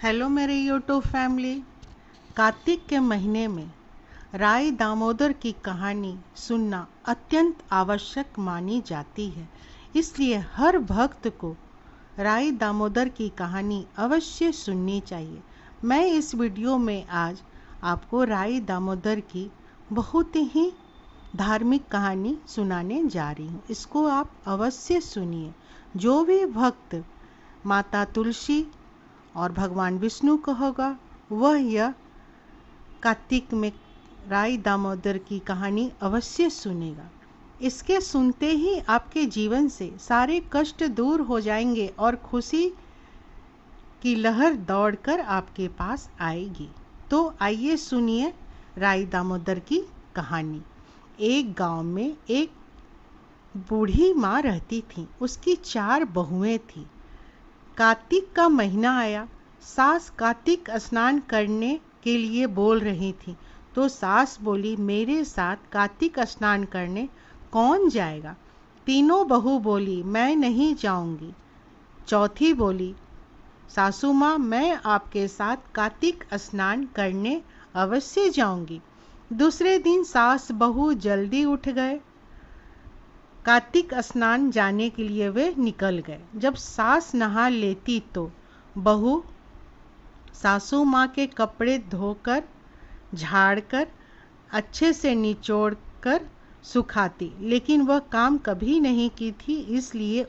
Hello मेरे YouTube family. Kartik के महीने में राई दामोदर की कहानी सुनना अत्यंत आवश्यक मानी जाती है। इसलिए हर भक्त को राई दामोदर की कहानी अवश्य सुननी चाहिए। मैं इस वीडियो में आज आपको राई दामोदर की बहुत ही धार्मिक कहानी सुनाने जा रही हूँ। इसको आप अवश्य सुनिए। जो भी भक्त माता तुलसी और भगवान विष्णु को होगा वह यह कार्तिक में राई दामोदर की कहानी अवश्य सुनेगा। इसके सुनते ही आपके जीवन से सारे कष्ट दूर हो जाएंगे और खुशी की लहर दौड़कर आपके पास आएगी। तो आइए सुनिए राई दामोदर की कहानी। एक गांव में एक बूढ़ी माँ रहती थी। उसकी 4 बहुएं थी। कार्तिक का महीना आया। सास कार्तिक स्नान करने के लिए बोल रही थी तो सास बोली, मेरे साथ कार्तिक स्नान करने कौन जाएगा? तीनों बहू बोली, मैं नहीं जाऊंगी। चौथी बोली, सासू माँ मैं आपके साथ कार्तिक स्नान करने अवश्य जाऊंगी। दूसरे दिन सास बहू जल्दी उठ गए। कार्तिक स्नान जाने के लिए वे निकल गए। जब सास नहा लेती तो बहू सासू माँ के कपड़े धोकर झाड़कर अच्छे से निचोड़कर सुखाती, लेकिन वह काम कभी नहीं की थी। इसलिए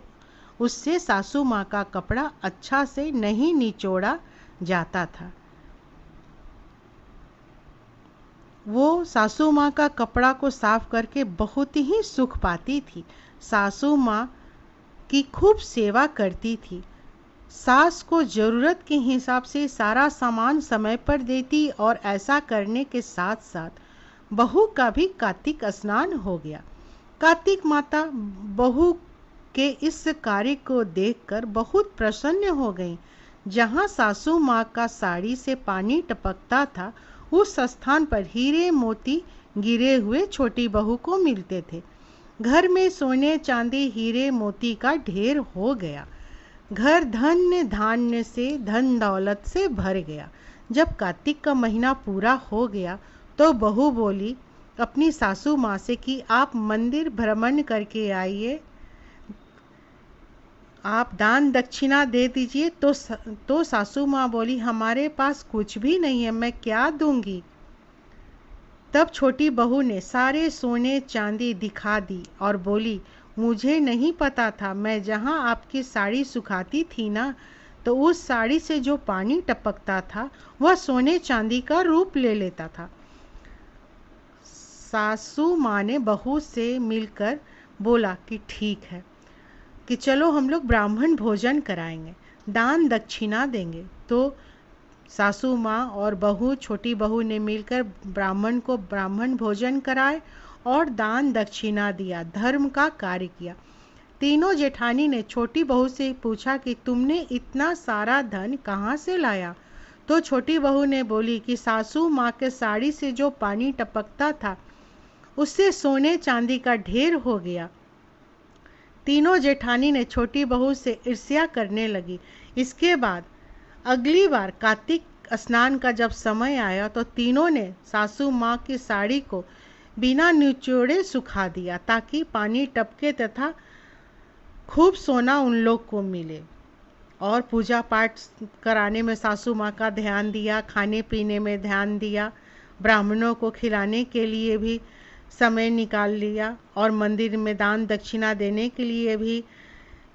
उससे सासू माँ का कपड़ा अच्छा से नहीं निचोड़ा जाता था। वो सासू माँ का कपड़ा को साफ करके बहुत ही सुख पाती थी। सासू माँ की खूब सेवा करती थी। सास को जरूरत के हिसाब से सारा सामान समय पर देती और ऐसा करने के साथ साथ बहू का भी कार्तिक स्नान हो गया। कार्तिक माता बहू के इस कार्य को देखकर बहुत प्रसन्न हो गई। जहाँ सासू माँ का साड़ी से पानी टपकता था उस स्थान पर हीरे मोती गिरे हुए छोटी बहू को मिलते थे। घर में सोने चांदी हीरे मोती का ढेर हो गया। घर धन्य धान्य से धन दौलत से भर गया। जब कार्तिक का महीना पूरा हो गया तो बहू बोली अपनी सासू माँ से कि आप मंदिर भ्रमण करके आइए, आप दान दक्षिणा दे दीजिए। तो सासू माँ बोली, हमारे पास कुछ भी नहीं है, मैं क्या दूंगी? तब छोटी बहू ने सारे सोने चांदी दिखा दी और बोली, मुझे नहीं पता था। मैं जहाँ आपकी साड़ी सुखाती थी ना, तो उस साड़ी से जो पानी टपकता था वह सोने चांदी का रूप ले लेता था। सासू माँ ने बहू से मिलकर बोला कि ठीक है, कि चलो हम लोग ब्राह्मण भोजन कराएंगे, दान दक्षिणा देंगे। तो सासू माँ और बहू छोटी बहू ने मिलकर ब्राह्मण को ब्राह्मण भोजन कराए और दान दक्षिणा दिया, धर्म का कार्य किया। तीनों जेठानी ने छोटी बहू से पूछा कि तुमने इतना सारा धन कहाँ से लाया? तो छोटी बहू ने बोली कि सासू माँ के साड़ी से जो पानी टपकता था उससे सोने चांदी का ढेर हो गया। तीनों जेठानी ने छोटी बहू से ईर्ष्या करने लगी। इसके बाद अगली बार कार्तिक स्नान का जब समय आया तो तीनों ने सासू माँ की साड़ी को बिना निचोड़े सुखा दिया ताकि पानी टपके तथा खूब सोना उन लोग को मिले। और पूजा पाठ कराने में सासू माँ का ध्यान दिया, खाने पीने में ध्यान दिया, ब्राह्मणों को खिलाने के लिए भी समय निकाल लिया और मंदिर में दान दक्षिणा देने के लिए भी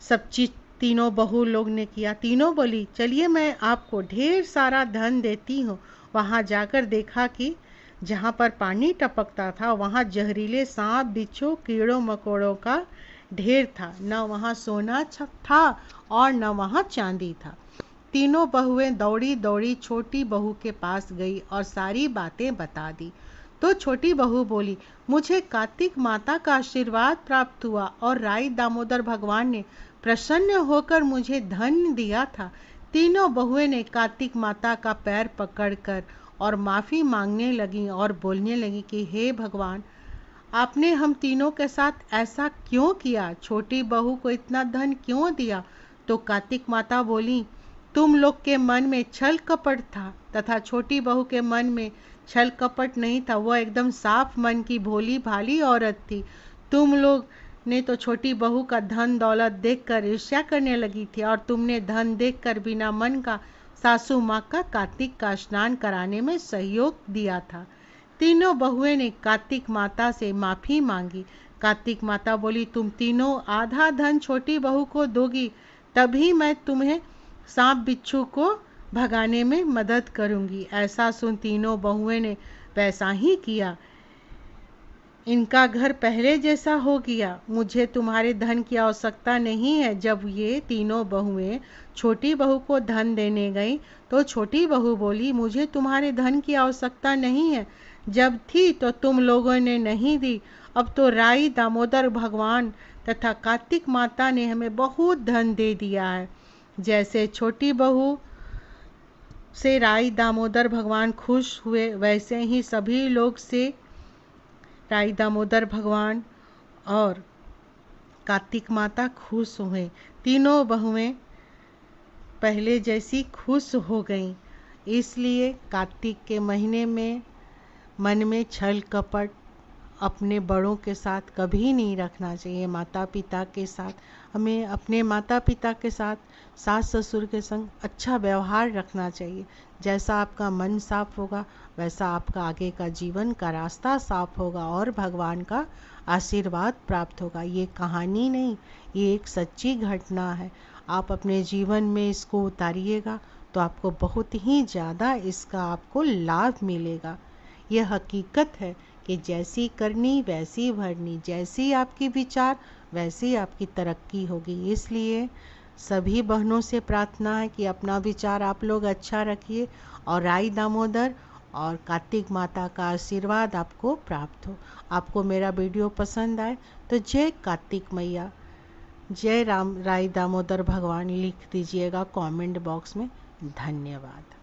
सब चीज़ तीनों बहू लोग ने किया। तीनों बोली, चलिए मैं आपको ढेर सारा धन देती हूँ। वहाँ जाकर देखा कि जहाँ पर पानी टपकता था वहाँ जहरीले सांप बिच्छू कीड़ों मकोड़ों का ढेर था। न वहाँ सोना था और न वहाँ चांदी था। तीनों बहुएं दौड़ी दौड़ी छोटी बहू के पास गई और सारी बातें बता दी। तो छोटी बहू बोली, मुझे कार्तिक माता का आशीर्वाद प्राप्त हुआ और राई दामोदर भगवान ने प्रसन्न होकर मुझे धन दिया था। तीनों बहुएं ने कार्तिक माता का पैर पकड़कर और माफ़ी मांगने लगी और बोलने लगी कि हे भगवान, आपने हम तीनों के साथ ऐसा क्यों किया? छोटी बहू को इतना धन क्यों दिया? तो कार्तिक माता बोली, तुम लोग के मन में छल कपट था तथा छोटी बहू के मन में छल कपट नहीं था। वह एकदम साफ मन की भोली भाली औरत थी। तुम लोग ने तो छोटी बहू का धन दौलत देखकर ईर्ष्या करने लगी थी और तुमने धन देखकर बिना मन का सासू माँ का कार्तिक का स्नान कराने में सहयोग दिया था। तीनों बहुएं ने कार्तिक माता से माफी मांगी। कार्तिक माता बोली, तुम तीनों आधा धन छोटी बहू को दोगी तभी मैं तुम्हें सांप बिच्छू को भगाने में मदद करूंगी। ऐसा सुन तीनों बहुएं ने वैसा ही किया। इनका घर पहले जैसा हो गया। मुझे तुम्हारे धन की आवश्यकता नहीं है। जब ये तीनों बहुएं छोटी बहू को धन देने गई तो छोटी बहू बोली, मुझे तुम्हारे धन की आवश्यकता नहीं है। जब थी तो तुम लोगों ने नहीं दी। अब तो राई दामोदर भगवान तथा कार्तिक माता ने हमें बहुत धन दे दिया है। जैसे छोटी बहू से राई दामोदर भगवान खुश हुए, वैसे ही सभी लोग से राई दामोदर भगवान और कार्तिक माता खुश हुए। तीनों बहुएं पहले जैसी खुश हो गईं। इसलिए कार्तिक के महीने में मन में छल कपट अपने बड़ों के साथ कभी नहीं रखना चाहिए। माता पिता के साथ हमें अपने माता पिता के साथ सास ससुर के संग अच्छा व्यवहार रखना चाहिए। जैसा आपका मन साफ होगा वैसा आपका आगे का जीवन का रास्ता साफ होगा और भगवान का आशीर्वाद प्राप्त होगा। ये कहानी नहीं, ये एक सच्ची घटना है। आप अपने जीवन में इसको उतारिएगा तो आपको बहुत ही ज़्यादा इसका आपको लाभ मिलेगा। यह हकीकत है कि जैसी करनी वैसी भरनी, जैसी आपकी विचार वैसी आपकी तरक्की होगी। इसलिए सभी बहनों से प्रार्थना है कि अपना विचार आप लोग अच्छा रखिए और राई दामोदर और कार्तिक माता का आशीर्वाद आपको प्राप्त हो। आपको मेरा वीडियो पसंद आए तो जय कार्तिक मैया, जय राई दामोदर भगवान लिख दीजिएगा कमेंट बॉक्स में। धन्यवाद।